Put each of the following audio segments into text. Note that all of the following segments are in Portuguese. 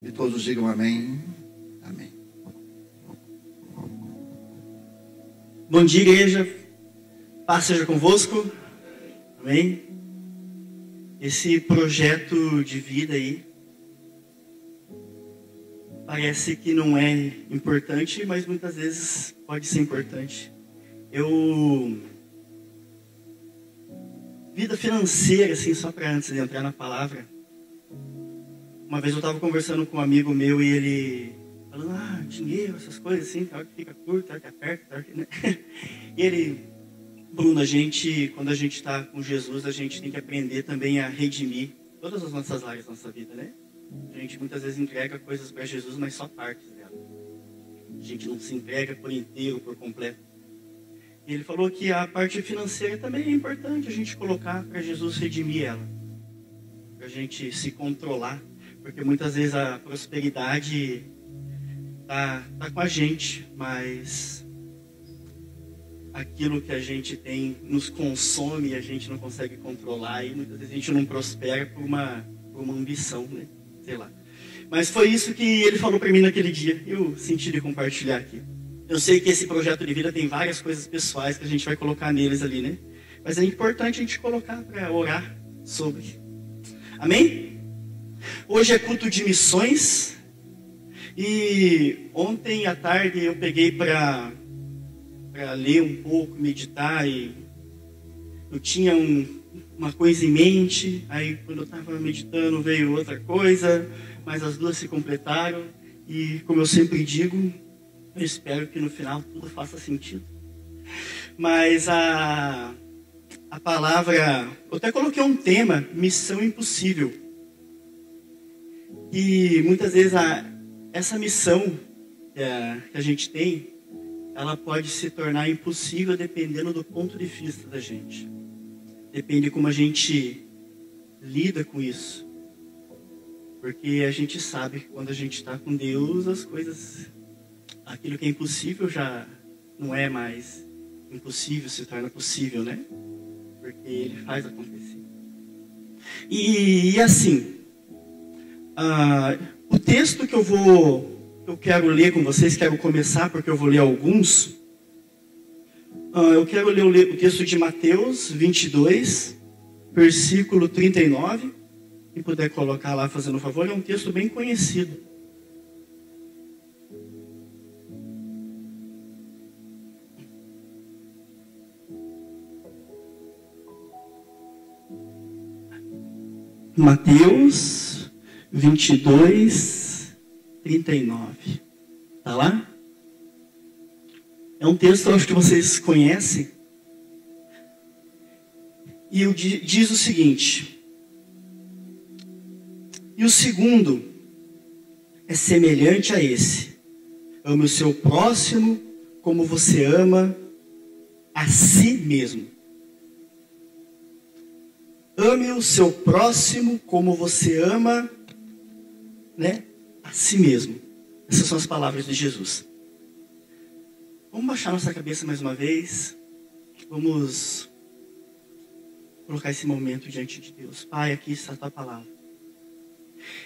E todos digam amém. Amém. Bom dia, igreja. Paz seja convosco. Amém. Esse projeto de vida aí parece que não é importante, mas muitas vezes pode ser importante. Vida financeira, assim, só para antes de entrar na palavra. Uma vez eu estava conversando com um amigo meu e ele falando, dinheiro, essas coisas assim, tem hora que fica curto, tem hora que aperta, tem hora que... Né? E ele, Bruno, quando a gente está com Jesus, a gente tem que aprender também a redimir todas as nossas áreas da nossa vida, né? A gente muitas vezes entrega coisas para Jesus, mas só partes dela. A gente não se entrega por inteiro, por completo. E ele falou que a parte financeira também é importante a gente colocar para Jesus redimir ela. Para a gente se controlar. Porque muitas vezes a prosperidade tá com a gente, mas aquilo que a gente tem nos consome e a gente não consegue controlar. E muitas vezes a gente não prospera por uma ambição, né? Sei lá. Mas foi isso que ele falou para mim naquele dia. Eu senti de compartilhar aqui. Eu sei que esse projeto de vida tem várias coisas pessoais que a gente vai colocar neles ali, né? Mas é importante a gente colocar para orar sobre. Amém? Hoje é culto de missões. E ontem à tarde eu peguei para ler um pouco, meditar. E eu tinha uma coisa em mente. Aí quando eu estava meditando veio outra coisa. Mas as duas se completaram. E como eu sempre digo, eu espero que no final tudo faça sentido. Mas a palavra... Eu até coloquei um tema, missão impossível. E muitas vezes essa missão que a gente tem, ela pode se tornar impossível dependendo do ponto de vista da gente. Depende de como a gente lida com isso. Porque a gente sabe que quando a gente está com Deus, as coisas... Aquilo que é impossível já não é mais impossível, se torna possível, né? Porque Ele faz acontecer. E assim... o texto que eu quero ler com vocês, quero começar porque eu vou ler alguns. Eu quero ler o texto de Mateus 22, versículo 39. Quem puder colocar lá, fazendo um favor, é um texto bem conhecido. Mateus 22, 39. Tá lá? É um texto que eu acho que vocês conhecem. E diz o seguinte. E o segundo é semelhante a esse. Ame o seu próximo como você ama a si mesmo. Ame o seu próximo como você ama, né, a si mesmo. Essas são as palavras de Jesus. Vamos baixar nossa cabeça mais uma vez. Vamos colocar esse momento diante de Deus. Pai, aqui está a tua palavra.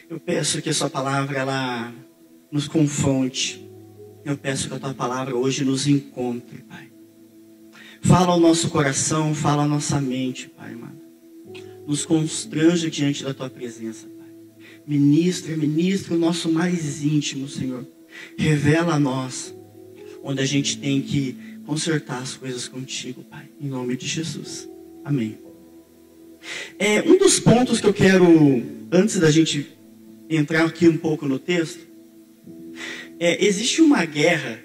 Eu peço que a sua palavra ela nos confronte. Eu peço que a tua palavra hoje nos encontre, Pai. Fala ao nosso coração, fala à nossa mente, Pai, amado. Nos constrange diante da tua presença, Pai. Ministra o nosso mais íntimo, Senhor. Revela a nós onde a gente tem que consertar as coisas contigo, Pai. Em nome de Jesus. Amém. Um dos pontos que eu quero, antes da gente entrar aqui um pouco no texto, existe uma guerra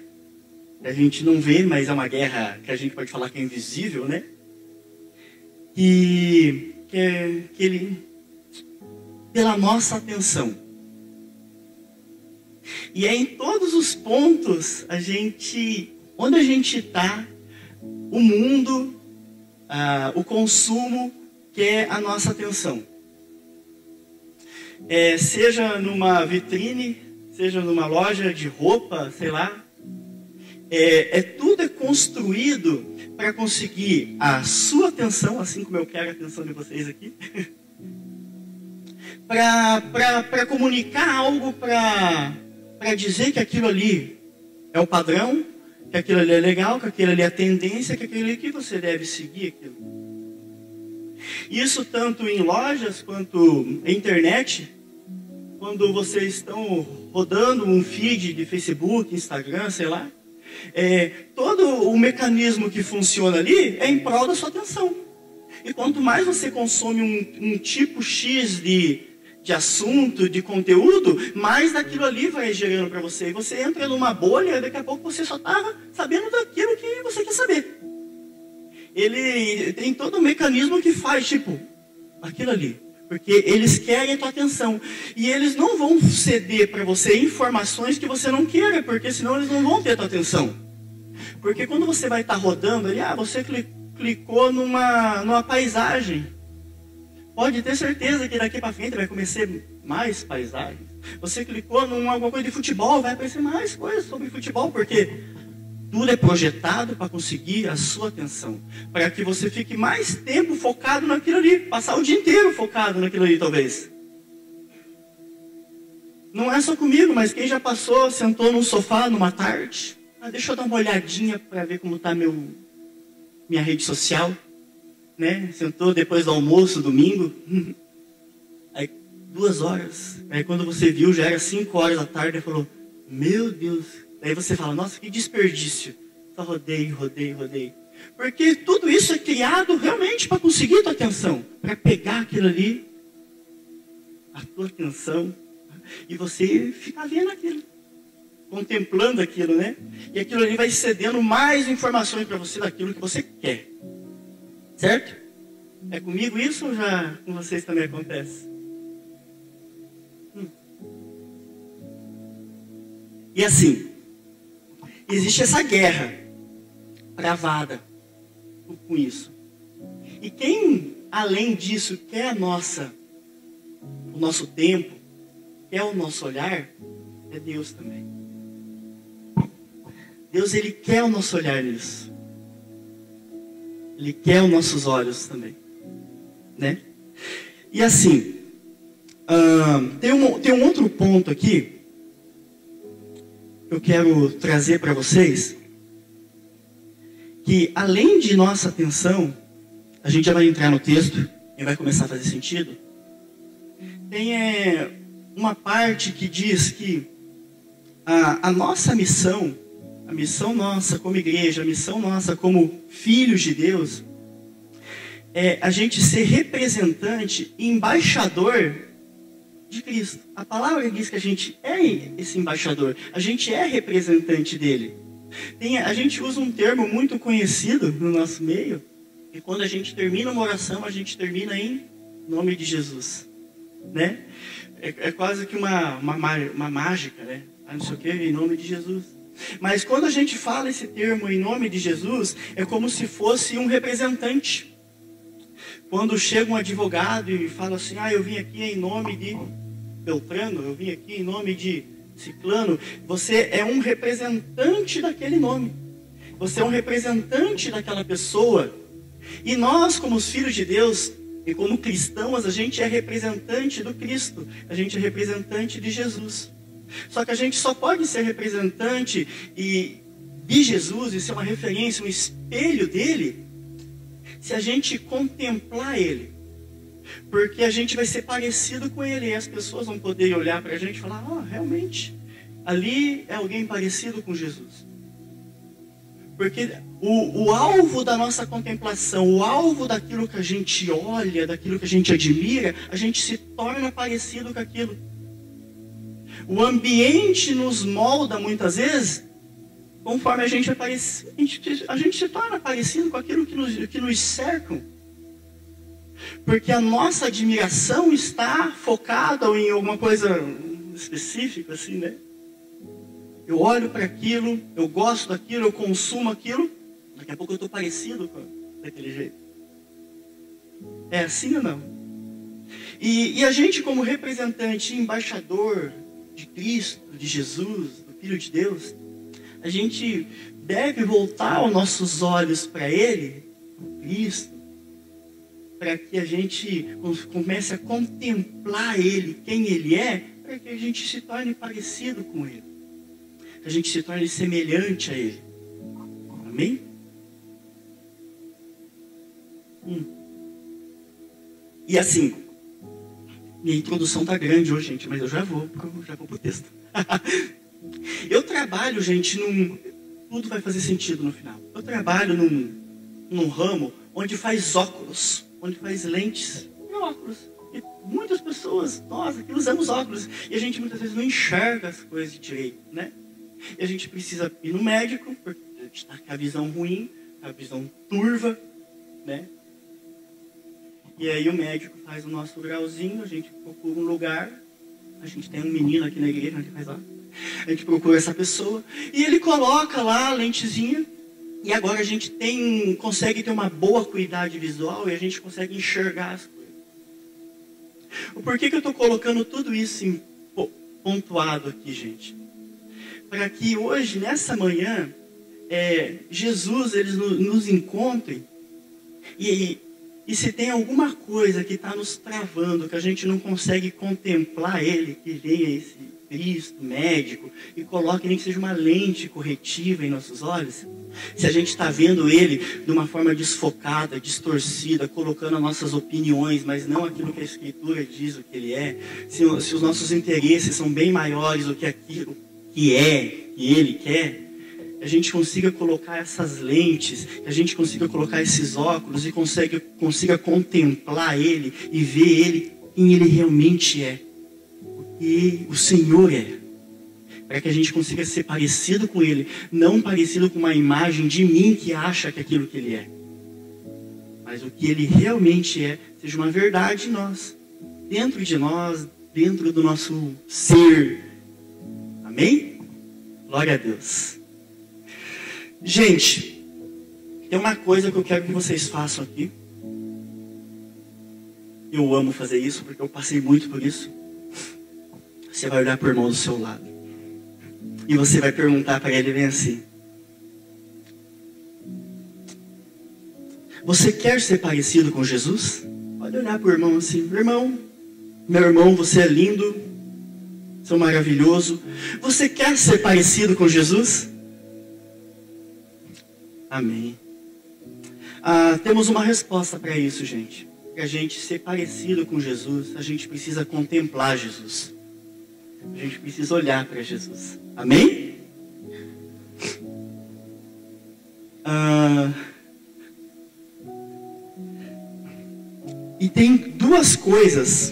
que a gente não vê, mas é uma guerra que a gente pode falar que é invisível, né? E pela nossa atenção. E em todos os pontos, onde a gente está, o mundo, o consumo quer a nossa atenção. Seja numa vitrine, seja numa loja de roupa, sei lá. Tudo é construído para conseguir a sua atenção, assim como eu quero a atenção de vocês aqui. para comunicar algo, para dizer que aquilo ali é o padrão, que aquilo ali é legal, que aquilo ali é a tendência, que aquilo ali que você deve seguir aquilo. Isso tanto em lojas quanto em internet, quando vocês estão rodando um feed de Facebook, Instagram, sei lá, todo o mecanismo que funciona ali é em prol da sua atenção. E quanto mais você consome um tipo X de assunto, de conteúdo, mais daquilo ali vai gerando para você. E você entra numa bolha e daqui a pouco você só está sabendo daquilo que você quer saber. Ele tem todo um mecanismo que faz, tipo, aquilo ali. Porque eles querem a tua atenção. E eles não vão ceder para você informações que você não queira, porque senão eles não vão ter a tua atenção. Porque quando você vai estar rodando ali, você clicou numa paisagem. Pode ter certeza que daqui para frente vai começar mais paisagens. Você clicou em alguma coisa de futebol, vai aparecer mais coisas sobre futebol, porque tudo é projetado para conseguir a sua atenção. Para que você fique mais tempo focado naquilo ali. Passar o dia inteiro focado naquilo ali, talvez. Não é só comigo, mas quem já passou, sentou num sofá numa tarde. Deixa eu dar uma olhadinha para ver como está minha rede social. Né? Sentou depois do almoço, domingo. Aí 2 horas. Aí quando você viu, já era 5 horas da tarde. E falou, meu Deus. Daí você fala, nossa, que desperdício. Só rodei. Porque tudo isso é criado realmente para conseguir a tua atenção. Para pegar aquilo ali, a tua atenção, e você ficar vendo aquilo. Contemplando aquilo, né? E aquilo ali vai cedendo mais informações para você daquilo que você quer. Certo? É comigo isso ou já com vocês também acontece? E assim, existe essa guerra travada com isso. E quem, além disso, quer o nosso tempo, quer o nosso olhar, é Deus também. Deus, Ele quer o nosso olhar nisso. Ele quer os nossos olhos também. Né? E assim, tem um outro ponto aqui que eu quero trazer para vocês, que além de nossa atenção, a gente já vai entrar no texto e vai começar a fazer sentido. Tem uma parte que diz que a nossa missão, a missão nossa como igreja, a missão nossa como filhos de Deus, é a gente ser representante e embaixador de Cristo. A palavra diz que a gente é esse embaixador, a gente é representante dele. A gente usa um termo muito conhecido no nosso meio, e quando a gente termina uma oração, a gente termina em nome de Jesus. Né? É quase que uma mágica, né? Não sei o que, em nome de Jesus. Mas quando a gente fala esse termo em nome de Jesus, é como se fosse um representante. Quando chega um advogado e fala assim, eu vim aqui em nome de Beltrano, eu vim aqui em nome de Ciclano, você é um representante daquele nome. Você é um representante daquela pessoa. E nós, como os filhos de Deus, e como cristãos, a gente é representante do Cristo. A gente é representante de Jesus. Só que a gente só pode ser representante de Jesus e ser uma referência, um espelho dele, se a gente contemplar ele. Porque a gente vai ser parecido com ele. E as pessoas vão poder olhar para a gente e falar, realmente, ali é alguém parecido com Jesus. Porque o alvo da nossa contemplação, o alvo daquilo que a gente olha, daquilo que a gente admira, a gente se torna parecido com aquilo. O ambiente nos molda muitas vezes, conforme a gente vai parecer, a gente se torna parecido com aquilo que nos cercam. Porque a nossa admiração está focada em alguma coisa específica, assim, né? Eu olho para aquilo, eu gosto daquilo, eu consumo aquilo, daqui a pouco eu estou parecido daquele jeito. É assim ou não? E a gente, como representante, embaixador de Cristo, de Jesus, do Filho de Deus, a gente deve voltar os nossos olhos para Ele, Cristo, para que a gente comece a contemplar Ele, quem Ele é, para que a gente se torne parecido com Ele, que a gente se torne semelhante a Ele. Amém? E assim, minha introdução tá grande hoje, gente, mas eu já vou pro texto. Eu trabalho, gente, tudo vai fazer sentido no final. Eu trabalho num ramo onde faz óculos, onde faz lentes e óculos. E muitas pessoas, nós aqui usamos óculos, e a gente muitas vezes não enxerga as coisas direito, né? E a gente precisa ir no médico, porque a gente está com a visão ruim, a visão turva, né? E aí o médico faz o nosso grauzinho, a gente procura um lugar, a gente tem um menino aqui na igreja, onde faz lá. A gente procura essa pessoa, e ele coloca lá a lentezinha, e agora a gente consegue ter uma boa acuidade visual, e a gente consegue enxergar as coisas. O porquê que eu estou colocando tudo isso pontuado aqui, gente? Para que hoje, nessa manhã, Jesus ele nos encontre, e se tem alguma coisa que está nos travando, que a gente não consegue contemplar Ele, que venha esse Cristo, médico, e coloque nem que seja uma lente corretiva em nossos olhos, se a gente está vendo Ele de uma forma desfocada, distorcida, colocando as nossas opiniões, mas não aquilo que a Escritura diz o que Ele é, se os nossos interesses são bem maiores do que aquilo que Ele quer, a gente consiga colocar essas lentes, que a gente consiga colocar esses óculos e consiga contemplar Ele e ver Ele quem Ele realmente é. Porque o Senhor é. Para que a gente consiga ser parecido com Ele, não parecido com uma imagem de mim que acha que aquilo que Ele é. Mas o que Ele realmente é, seja uma verdade em nós, dentro do nosso ser. Amém? Glória a Deus. Gente, tem uma coisa que eu quero que vocês façam aqui. Eu amo fazer isso, porque eu passei muito por isso. Você vai olhar para o irmão do seu lado. E você vai perguntar para ele bem assim: você quer ser parecido com Jesus? Pode olhar para o irmão assim: meu irmão, você é lindo, você é maravilhoso. Você quer ser parecido com Jesus? Amém. Temos uma resposta para isso, gente. Para a gente ser parecido com Jesus, a gente precisa contemplar Jesus. A gente precisa olhar para Jesus. Amém? E tem duas coisas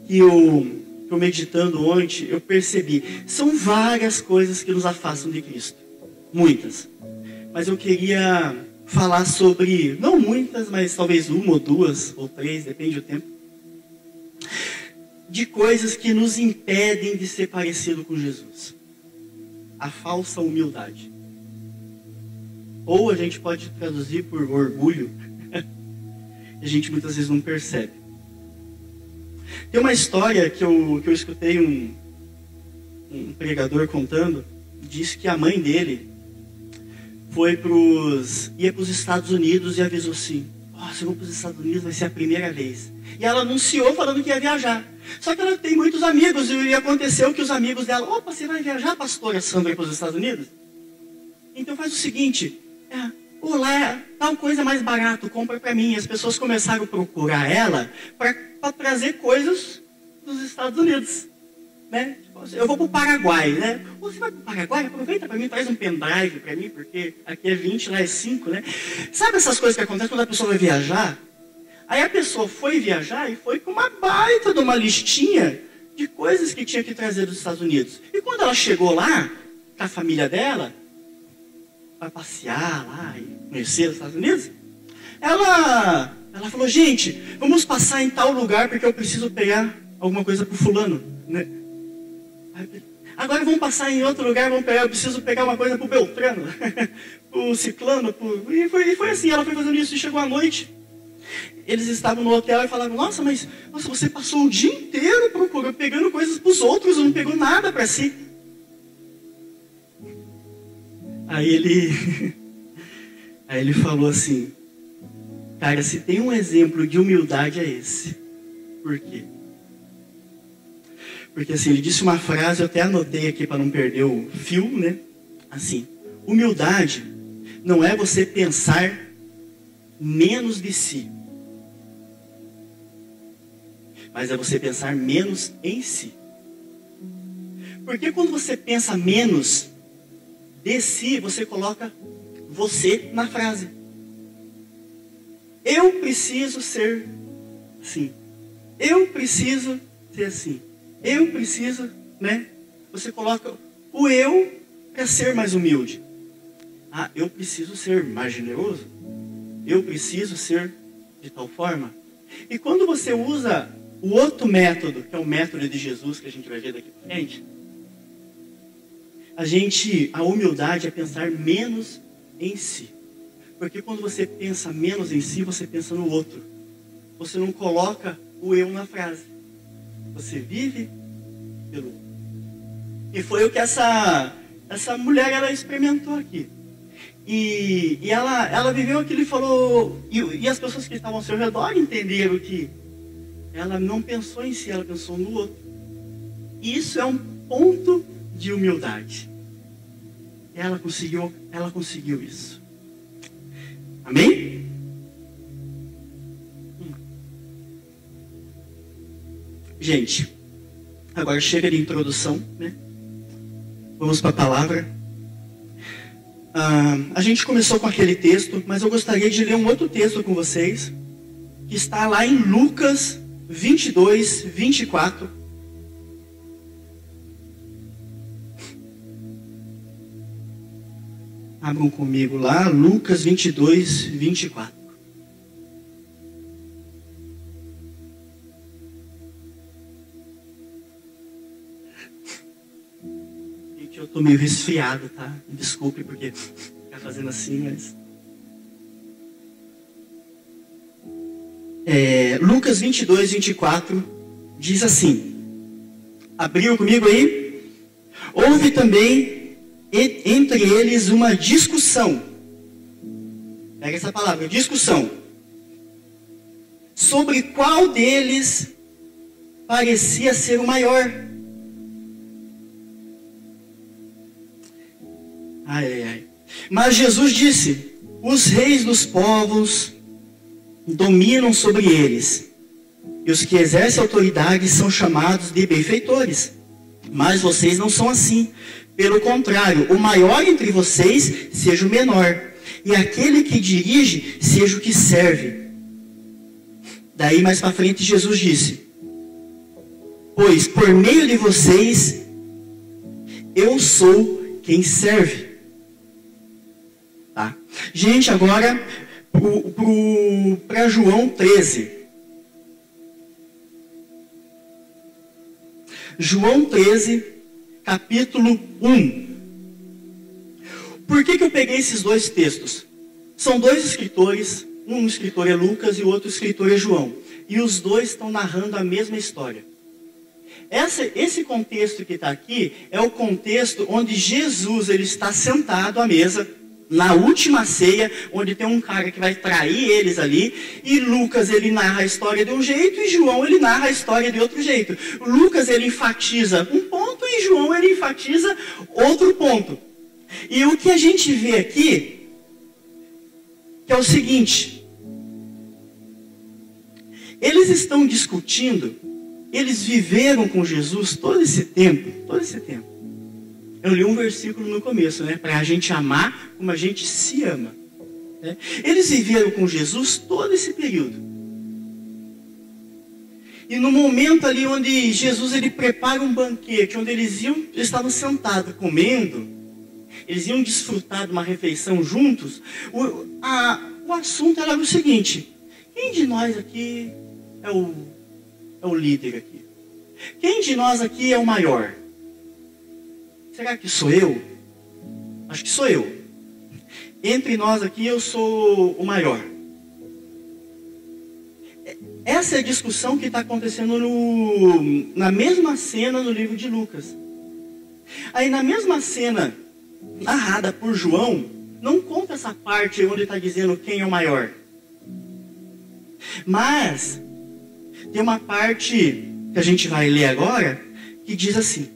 que eu meditando ontem, eu percebi. São várias coisas que nos afastam de Cristo. Muitas. Mas eu queria falar sobre, não muitas, mas talvez uma ou duas ou três, depende do tempo, de coisas que nos impedem de ser parecido com Jesus. A falsa humildade. Ou a gente pode traduzir por orgulho. A gente muitas vezes não percebe. Tem uma história que eu escutei um pregador contando. Disse que a mãe dele ia para os Estados Unidos e avisou assim: se eu vou para os Estados Unidos vai ser a primeira vez. E ela anunciou falando que ia viajar. Só que ela tem muitos amigos, e aconteceu que os amigos dela: opa, você vai viajar, pastora Sandra, para os Estados Unidos? Então faz o seguinte, lá tal coisa mais barato, compra para mim. E as pessoas começaram a procurar ela para trazer coisas dos Estados Unidos. Né? Eu vou para o Paraguai, né? Você vai para o Paraguai? Aproveita para mim, traz um pendrive para mim, porque aqui é 20, lá é 5, né? Sabe essas coisas que acontecem quando a pessoa vai viajar? Aí a pessoa foi viajar e foi com uma baita de uma listinha de coisas que tinha que trazer dos Estados Unidos. E quando ela chegou lá, com a família dela, para passear lá e conhecer os Estados Unidos, ela falou: gente, vamos passar em tal lugar porque eu preciso pegar alguma coisa para o fulano, né? Agora vamos passar em outro lugar, eu preciso pegar uma coisa para o Beltrano, para o Ciclano, e foi assim, ela foi fazendo isso e chegou à noite. Eles estavam no hotel e falaram: nossa, você passou o dia inteiro pegando coisas para os outros, não pegou nada para si. Aí ele falou assim: Cara, se tem um exemplo de humildade é esse. Por quê? Porque assim, ele disse uma frase, eu até anotei aqui para não perder o fio, né? Assim, humildade não é você pensar menos de si, mas é você pensar menos em si. Porque quando você pensa menos de si, você coloca você na frase. Eu preciso ser assim. Eu preciso ser assim. Eu preciso, né? Você coloca o eu para ser mais humilde. Ah, eu preciso ser mais generoso. Eu preciso ser de tal forma. E quando você usa o outro método, que é o método de Jesus, que a gente vai ver daqui para frente, a humildade é pensar menos em si. Porque quando você pensa menos em si, você pensa no outro. Você não coloca o eu na frase. Você vive pelo outro. E foi o que essa mulher ela experimentou aqui. E ela viveu aquilo e falou... E as pessoas que estavam ao seu redor entenderam que ela não pensou em si, ela pensou no outro. E isso é um ponto de humildade. Ela conseguiu isso. Amém? Gente, agora chega de introdução, né? Vamos para a palavra. A gente começou com aquele texto, mas eu gostaria de ler um outro texto com vocês, que está lá em Lucas 22, 24. Abram comigo lá, Lucas 22, 24. Gente, eu tô meio resfriado, tá? Desculpe porque ficar fazendo assim, mas... Lucas 22, 24 diz assim. Abriu comigo aí? Houve também entre eles uma discussão. Pega essa palavra, discussão. Sobre qual deles parecia ser o maior. Mas Jesus disse: os reis dos povos dominam sobre eles, e os que exercem autoridade são chamados de benfeitores. Mas vocês não são assim. Pelo contrário, o maior entre vocês seja o menor, e aquele que dirige seja o que serve. Daí mais para frente Jesus disse: pois por meio de vocês eu sou quem serve. Tá? Gente, agora para João 13. João 13, capítulo 1. Por que eu peguei esses dois textos? São dois escritores, um escritor é Lucas e o outro escritor é João. E os dois estão narrando a mesma história. Esse contexto que está aqui é o contexto onde Jesus ele está sentado à mesa, na última ceia, onde tem um cara que vai trair eles ali, e Lucas ele narra a história de um jeito, e João ele narra a história de outro jeito. Lucas ele enfatiza um ponto, e João ele enfatiza outro ponto. E o que a gente vê aqui, que é o seguinte, eles estão discutindo, eles viveram com Jesus todo esse tempo. Eu li um versículo no começo, né? Para a gente amar como a gente se ama. Né? Eles viveram com Jesus todo esse período. E no momento ali onde Jesus ele prepara um banquete, onde eles estavam sentados comendo, eles iam desfrutar de uma refeição juntos, o assunto era o seguinte: quem de nós aqui é o líder aqui? Quem de nós aqui é o maior? Será que sou eu? Acho que sou eu. Entre nós aqui eu sou o maior. Essa é a discussão que está acontecendo na mesma cena no livro de Lucas. Aí na mesma cena narrada por João, não conta essa parte onde está dizendo quem é o maior. Mas tem uma parte que a gente vai ler agora que diz assim: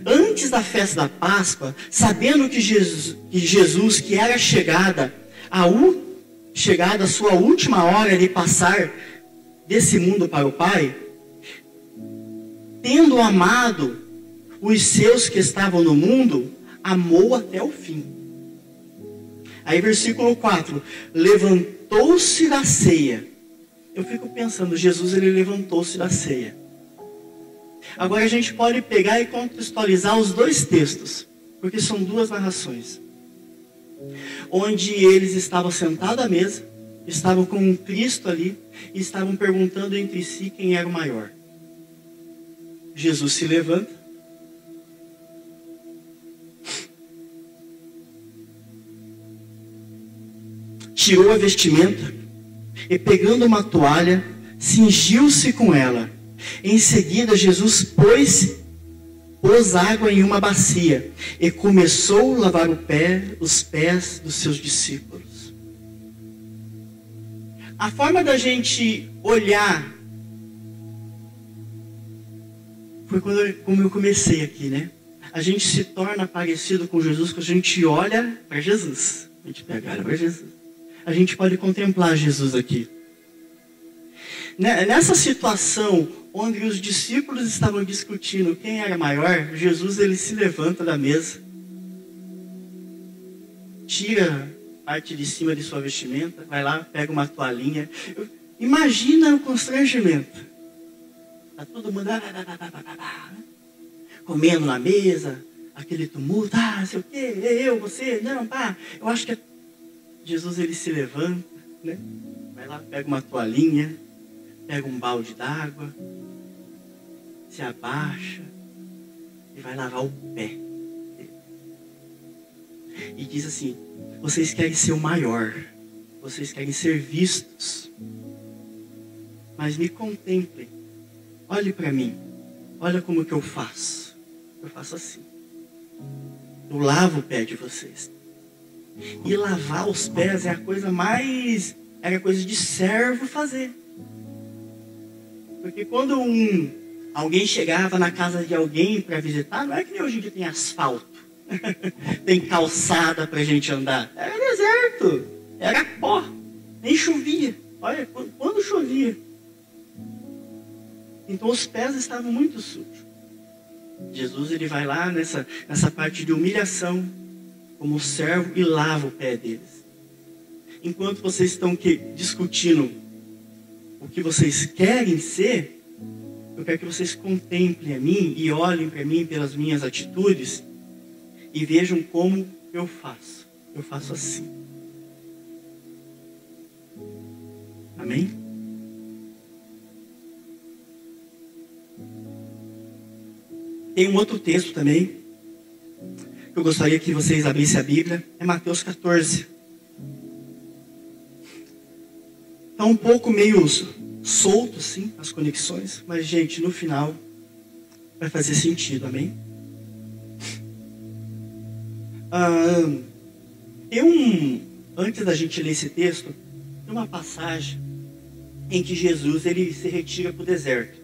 antes da festa da Páscoa, sabendo que Jesus que era chegada a sua última hora de passar desse mundo para o Pai, tendo amado os seus que estavam no mundo, amou até o fim. Aí versículo 4, levantou-se da ceia. Eu fico pensando, Jesus ele levantou-se da ceia. Agora a gente pode pegar e contextualizar os dois textos, porque são duas narrações. Onde eles estavam sentados à mesa, estavam com um Cristo ali, e estavam perguntando entre si quem era o maior. Jesus se levanta, tirou a vestimenta e pegando uma toalha, cingiu-se com ela. Em seguida, Jesus pôs água em uma bacia e começou a lavar os pés dos seus discípulos. A forma da gente olhar foi como eu comecei aqui, né? A gente se torna parecido com Jesus quando a gente olha para Jesus. A gente pega olha para Jesus. A gente pode contemplar Jesus aqui. Nessa situação onde os discípulos estavam discutindo quem era maior, Jesus ele se levanta da mesa, tira parte de cima de sua vestimenta, vai lá, pega uma toalhinha. Imagina o constrangimento. Está todo mundo comendo na mesa, aquele tumulto, sei o quê, eu, você, não, pá. Eu acho que Jesus ele se levanta, né? Vai lá, pega uma toalhinha, pega um balde d'água, se abaixa e vai lavar o pé dele. E diz assim: vocês querem ser o maior, vocês querem ser vistos, mas me contemplem, olhe para mim, olha como que eu faço assim, eu lavo o pé de vocês. E lavar os pés é a coisa mais, era coisa de servo fazer. Porque quando alguém chegava na casa de alguém para visitar, não é que nem hoje em dia tem asfalto, tem calçada para a gente andar. Era deserto, era pó, nem chovia. Olha, quando chovia. Então os pés estavam muito sujos. Jesus ele vai lá nessa parte de humilhação, como servo, e lava o pé deles. Enquanto vocês estão discutindo o que vocês querem ser, eu quero que vocês contemplem a mim e olhem para mim pelas minhas atitudes e vejam como eu faço. Eu faço assim. Amém? Tem um outro texto também que eu gostaria que vocês abrissem a Bíblia. É Mateus 14. Está um pouco meio solto, sim, as conexões. Mas, gente, no final vai fazer sentido, amém? Antes da gente ler esse texto, tem uma passagem em que Jesus ele se retira para o deserto.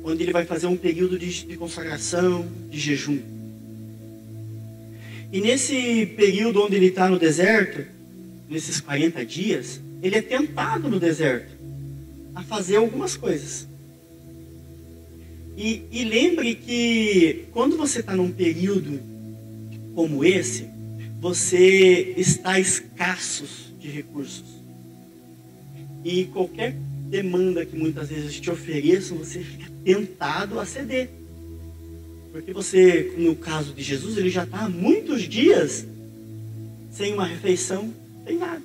Onde ele vai fazer um período de consagração, de jejum. E nesse período onde ele está no deserto, nesses 40 dias, ele é tentado no deserto a fazer algumas coisas. E lembre que quando você está num período como esse, você está escasso de recursos. E qualquer demanda que muitas vezes te ofereçam, você fica tentado a ceder. Porque você, no caso de Jesus, ele já está há muitos dias sem uma refeição, sem nada.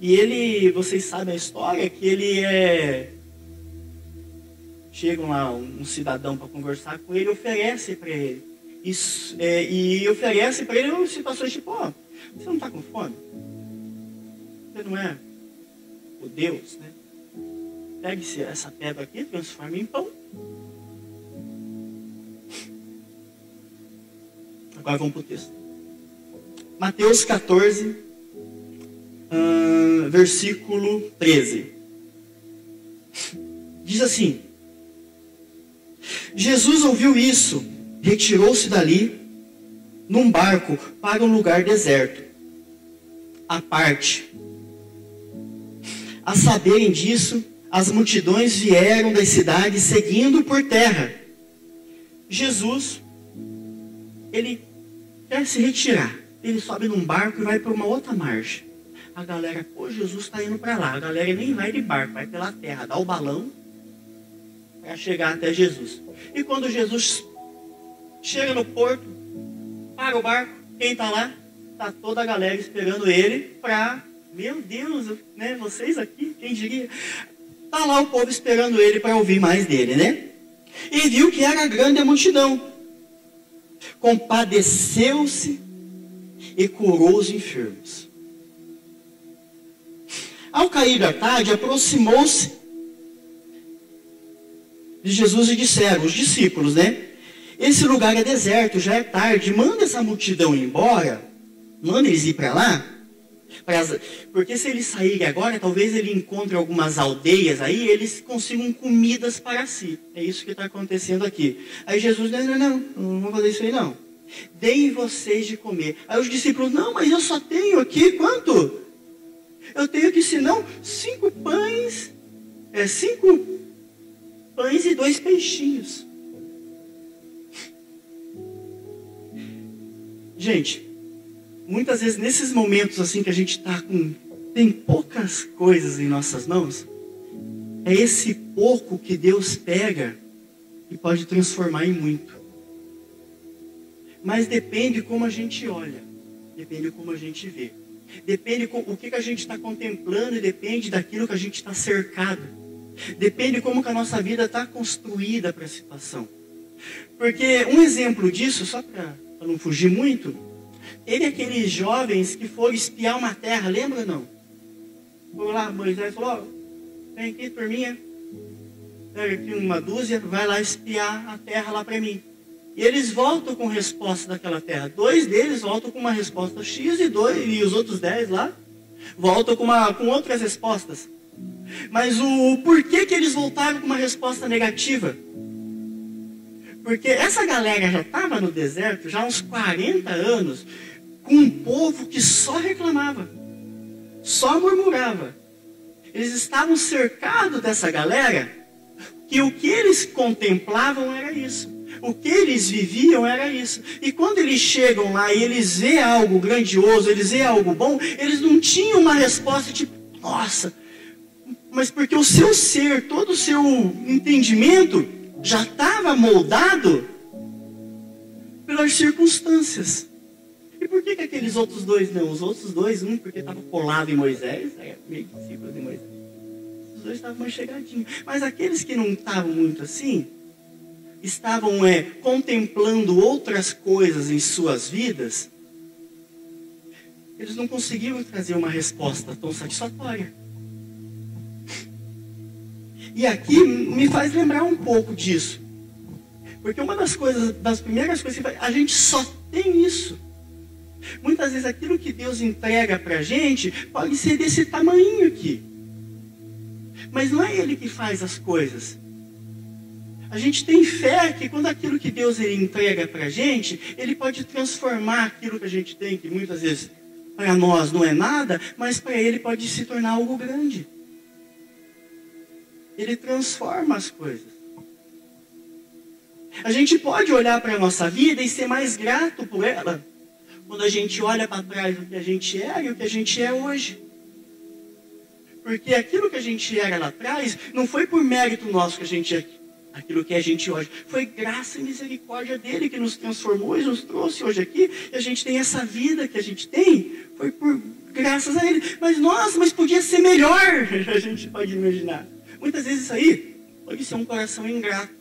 E ele, vocês sabem a história, que ele chegam lá um cidadão para conversar com ele, oferece para ele. E oferece para ele situações tipo, você não está com fome? Você não é o Deus, né? Pegue essa pedra aqui, transforma em pão. Agora vamos para o texto. Mateus 14, versículo 13. Diz assim: Jesus ouviu isso, retirou-se dali num barco para um lugar deserto, à parte. A saberem disso, as multidões vieram das cidades seguindo por terra. Jesus, ele quer se retirar. Ele sobe num barco e vai para uma outra margem. A galera, pô, Jesus está indo para lá. A galera nem vai de barco, vai pela terra, dá o balão para chegar até Jesus. E quando Jesus chega no porto, para o barco, quem está lá? Está toda a galera esperando ele para... Meu Deus, né? Vocês aqui, quem diria? Está lá o povo esperando ele para ouvir mais dele, né? E viu que era grande a multidão. Compadeceu-se e curou os enfermos. Ao cair da tarde, aproximou-se de Jesus e disseram, os discípulos, né? Esse lugar é deserto, já é tarde, manda essa multidão ir embora, manda eles ir para lá, porque se eles saírem agora, talvez ele encontre algumas aldeias aí, eles consigam comidas para si. É isso que está acontecendo aqui. Aí Jesus, não vou fazer isso aí não. Deem vocês de comer. Aí os discípulos, não, mas eu só tenho aqui, quanto? Eu tenho aqui, senão, 5 pães e 2 peixinhos. Gente, muitas vezes nesses momentos assim que a gente tem poucas coisas em nossas mãos, é esse pouco que Deus pega e pode transformar em muito. Mas depende como a gente olha, depende como a gente vê. Depende o que a gente está contemplando e depende daquilo que a gente está cercado. Depende como que a nossa vida está construída para a situação. Porque um exemplo disso, só para não fugir muito, teve aqueles jovens que foram espiar uma terra, lembra ou não? Foram lá, Moisés falou, vem aqui, turminha, pega aqui uma dúzia, vai lá espiar a terra lá para mim. E eles voltam com resposta daquela terra. 2 deles voltam com uma resposta X e os outros 10 lá voltam com outras respostas. Mas o porquê que eles voltaram com uma resposta negativa? Porque essa galera já estava no deserto já há uns 40 anos, com um povo que só reclamava, só murmurava. Eles estavam cercados dessa galera, que o que eles contemplavam era isso. O que eles viviam era isso. E quando eles chegam lá e eles veem algo grandioso, eles veem algo bom, eles não tinham uma resposta tipo, nossa, mas porque o seu ser, todo o seu entendimento já estava moldado pelas circunstâncias. E por que aqueles outros 2 não? Os outros 2, um porque estava colado em Moisés, meio discípulo de Moisés. Os 2 estavam mais chegadinhos. Mas aqueles que não estavam muito assim, estavam contemplando outras coisas em suas vidas, eles não conseguiram trazer uma resposta tão satisfatória. E aqui me faz lembrar um pouco disso. Porque uma das primeiras coisas que a gente só tem isso. Muitas vezes aquilo que Deus entrega para a gente pode ser desse tamanho aqui. Mas não é Ele que faz as coisas. A gente tem fé que quando aquilo que Deus ele entrega para a gente, Ele pode transformar aquilo que a gente tem, que muitas vezes para nós não é nada, mas para Ele pode se tornar algo grande. Ele transforma as coisas. A gente pode olhar para a nossa vida e ser mais grato por ela, quando a gente olha para trás do que a gente era e o que a gente é hoje. Porque aquilo que a gente era lá atrás, não foi por mérito nosso que a gente é aquilo que a gente hoje. Foi graça e misericórdia dele que nos transformou e nos trouxe hoje aqui. E a gente tem essa vida que a gente tem, foi por graças a ele. Mas podia ser melhor, a gente pode imaginar. Muitas vezes isso aí pode ser um coração ingrato.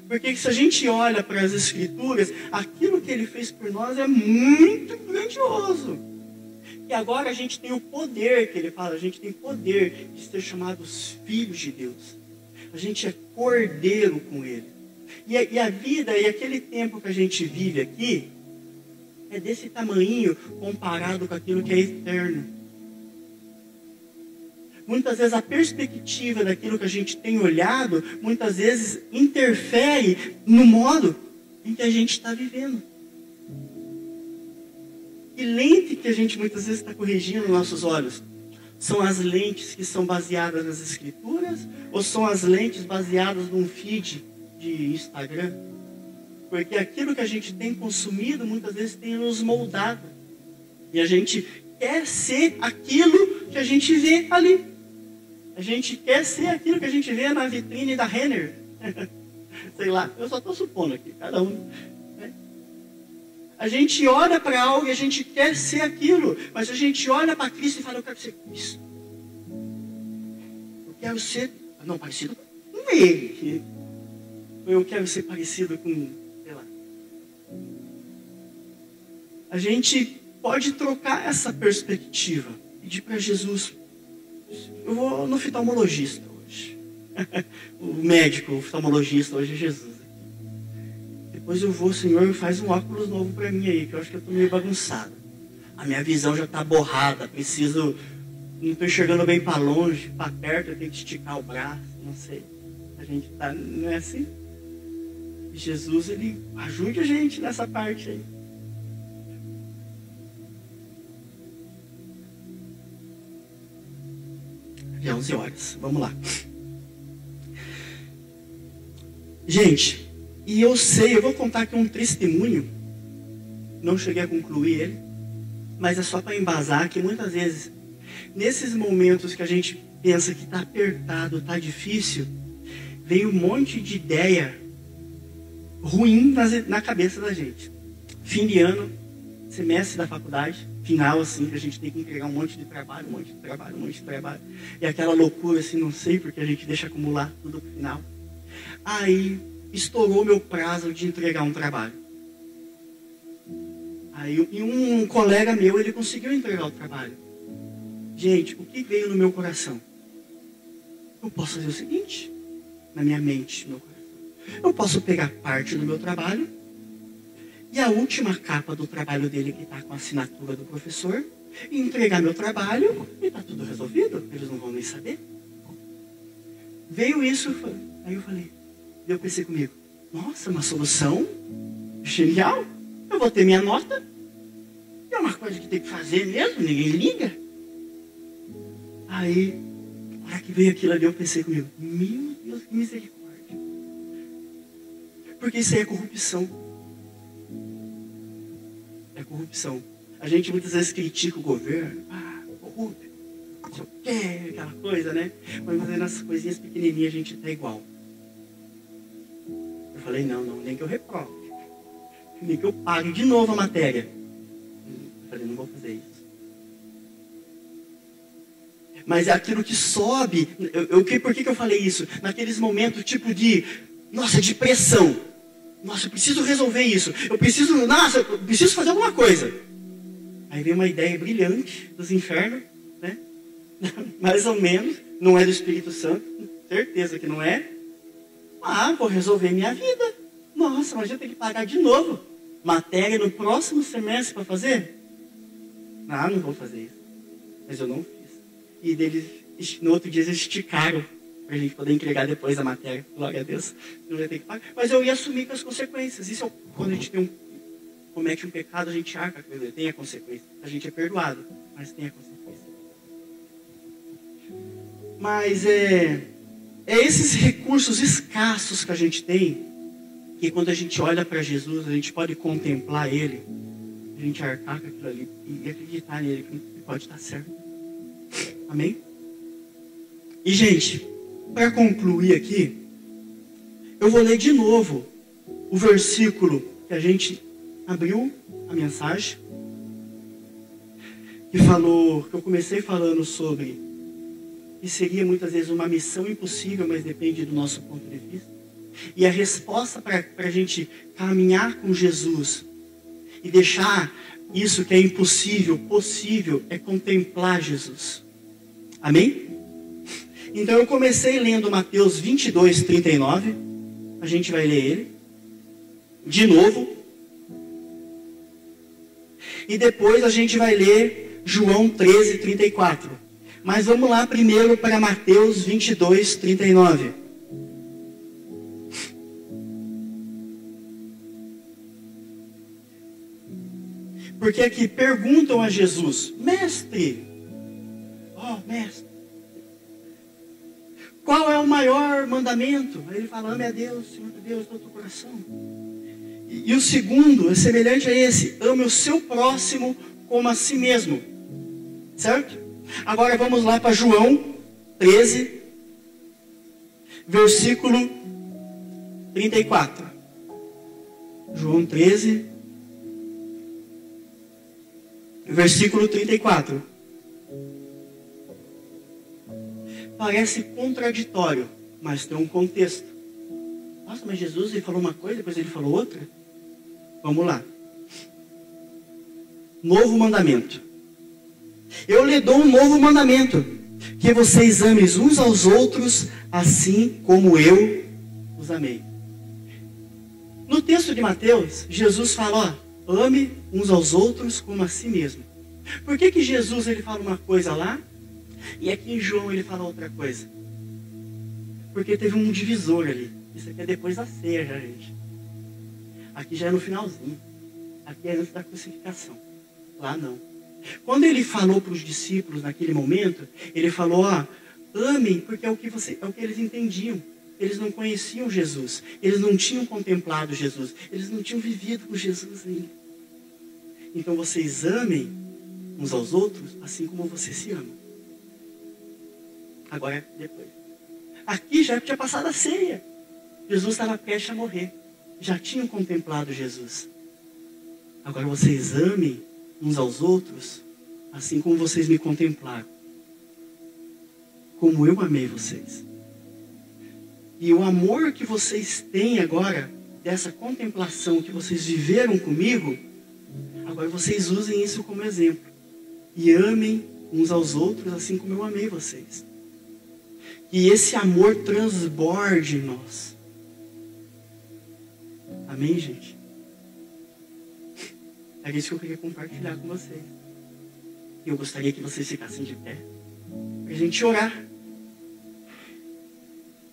Porque se a gente olha para as Escrituras, aquilo que ele fez por nós é muito grandioso. E agora a gente tem o poder, que ele fala, a gente tem poder de ser chamados filhos de Deus. A gente é cordeiro com ele. E a vida e aquele tempo que a gente vive aqui, é desse tamanho comparado com aquilo que é eterno. Muitas vezes a perspectiva daquilo que a gente tem olhado, muitas vezes interfere no modo em que a gente está vivendo. Que lente que a gente muitas vezes está corrigindo nos nossos olhos? São as lentes que são baseadas nas escrituras? Ou são as lentes baseadas num feed de Instagram? Porque aquilo que a gente tem consumido muitas vezes tem nos moldado. E a gente quer ser aquilo que a gente vê ali. A gente quer ser aquilo que a gente vê na vitrine da Renner. Sei lá, eu só estou supondo aqui, cada um. Né? A gente olha para algo e a gente quer ser aquilo. Mas a gente olha para Cristo e fala, eu quero ser Cristo. Eu quero ser, não, parecido com Ele. Eu quero ser parecido com, sei lá. A gente pode trocar essa perspectiva. Pedir para Jesus. Eu vou no oftalmologista hoje. O médico, o oftalmologista hoje é Jesus. Depois eu vou, Senhor, faz um óculos novo para mim aí, que eu acho que eu estou meio bagunçado. A minha visão já está borrada, preciso, não estou enxergando bem para longe, para perto, eu tenho que esticar o braço, não sei. A gente tá, não é assim? E Jesus, Ele ajude a gente nessa parte aí. É 11 horas, vamos lá. Gente, e eu sei, eu vou contar aqui um testemunho. Não cheguei a concluir ele, mas é só para embasar que muitas vezes, nesses momentos que a gente pensa que está apertado, está difícil, vem um monte de ideia ruim na cabeça da gente. Fim de ano, semestre da faculdade, final assim, que a gente tem que entregar um monte de trabalho, e aquela loucura assim, não sei, porque a gente deixa acumular tudo no final. Aí, estourou meu prazo de entregar um trabalho. Aí, e um colega meu, ele conseguiu entregar o trabalho. Gente, o que veio no meu coração? Eu posso fazer o seguinte, na minha mente, no meu coração. Eu posso pegar parte do meu trabalho, e a última capa do trabalho dele, que está com a assinatura do professor, e entregar meu trabalho, e está tudo resolvido, eles não vão nem saber. Veio isso, aí eu falei, eu pensei comigo, nossa, uma solução genial, eu vou ter minha nota, é uma coisa que tem que fazer mesmo, ninguém liga. Aí, na hora que veio aquilo ali, eu pensei comigo, meu Deus, que misericórdia. Porque isso aí é corrupção. É corrupção. A gente muitas vezes critica o governo, corrupto, não sei o que, aquela coisa, né? Mas nas coisinhas pequenininhas a gente tá igual. Eu falei, não, nem que eu reprove, nem que eu pague de novo a matéria. Eu falei, não vou fazer isso. Mas é aquilo que sobe. Por que eu falei isso? Naqueles momentos tipo de, nossa, de pressão. Nossa, eu preciso resolver isso. Eu preciso fazer alguma coisa. Aí vem uma ideia brilhante dos infernos, né? Mais ou menos. Não é do Espírito Santo. Certeza que não é. Vou resolver minha vida. Nossa, mas eu tenho que pagar de novo. Matéria no próximo semestre para fazer? Não vou fazer isso. Mas eu não fiz. E deles, no outro dia, eles esticaram para a gente poder entregar depois a matéria. Glória a Deus. Não ia ter que pagar. Mas eu ia assumir com as consequências. Isso é quando a gente comete um pecado, a gente arca, tem a consequência. A gente é perdoado, mas tem a consequência. Mas é esses recursos escassos que a gente tem, que quando a gente olha para Jesus, a gente pode contemplar Ele, a gente arcar com aquilo ali e acreditar nele, que pode estar certo. Amém? E, gente, para concluir aqui, eu vou ler de novo o versículo que a gente abriu a mensagem, que eu comecei falando sobre que seria muitas vezes uma missão impossível, mas depende do nosso ponto de vista. E a resposta para a gente caminhar com Jesus e deixar isso que é impossível, possível, é contemplar Jesus. Amém? Então eu comecei lendo Mateus 22, 39. A gente vai ler ele. De novo. E depois a gente vai ler João 13, 34. Mas vamos lá primeiro para Mateus 22, 39. Porque aqui perguntam a Jesus: mestre, mestre, qual é o maior mandamento? Aí ele fala: ame a Deus, Senhor Deus, todo o coração. E o segundo é semelhante a esse: ame o seu próximo como a si mesmo. Certo? Agora vamos lá para João 13, versículo 34. João 13, versículo 34. Parece contraditório, mas tem um contexto. Nossa, mas Jesus ele falou uma coisa, depois ele falou outra. Vamos lá. Novo mandamento. Eu lhe dou um novo mandamento: que vocês amem uns aos outros, assim como eu os amei. No texto de Mateus, Jesus fala: ame uns aos outros como a si mesmo. Por que Jesus ele fala uma coisa lá, e aqui em João ele fala outra coisa? Porque teve um divisor ali. Isso aqui é depois da ceia já, gente. Aqui já é no finalzinho. Aqui é antes da crucificação. Lá não. Quando ele falou para os discípulos naquele momento, ele falou: amem, porque é o que eles entendiam. Eles não conheciam Jesus. Eles não tinham contemplado Jesus. Eles não tinham vivido com Jesus ainda. Então vocês amem uns aos outros, assim como vocês se amam. Agora, depois. Aqui já tinha passado a ceia. Jesus estava prestes a morrer. Já tinham contemplado Jesus. Agora vocês amem uns aos outros, assim como vocês me contemplaram. Como eu amei vocês. E o amor que vocês têm agora, dessa contemplação que vocês viveram comigo, agora vocês usem isso como exemplo. E amem uns aos outros, assim como eu amei vocês. Que esse amor transborde em nós. Amém, gente? É isso que eu queria compartilhar com vocês. E eu gostaria que vocês ficassem de pé, para a gente orar.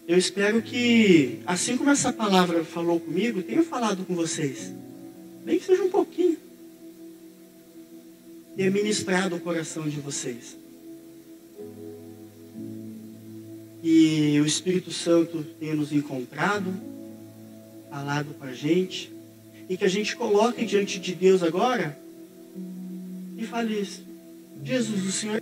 Eu espero que, assim como essa palavra falou comigo, tenha falado com vocês. Nem que seja um pouquinho. Tenha ministrado o coração de vocês. E o Espírito Santo tenha nos encontrado, falado com a gente, e que a gente coloque diante de Deus agora e fale isso: Jesus, o Senhor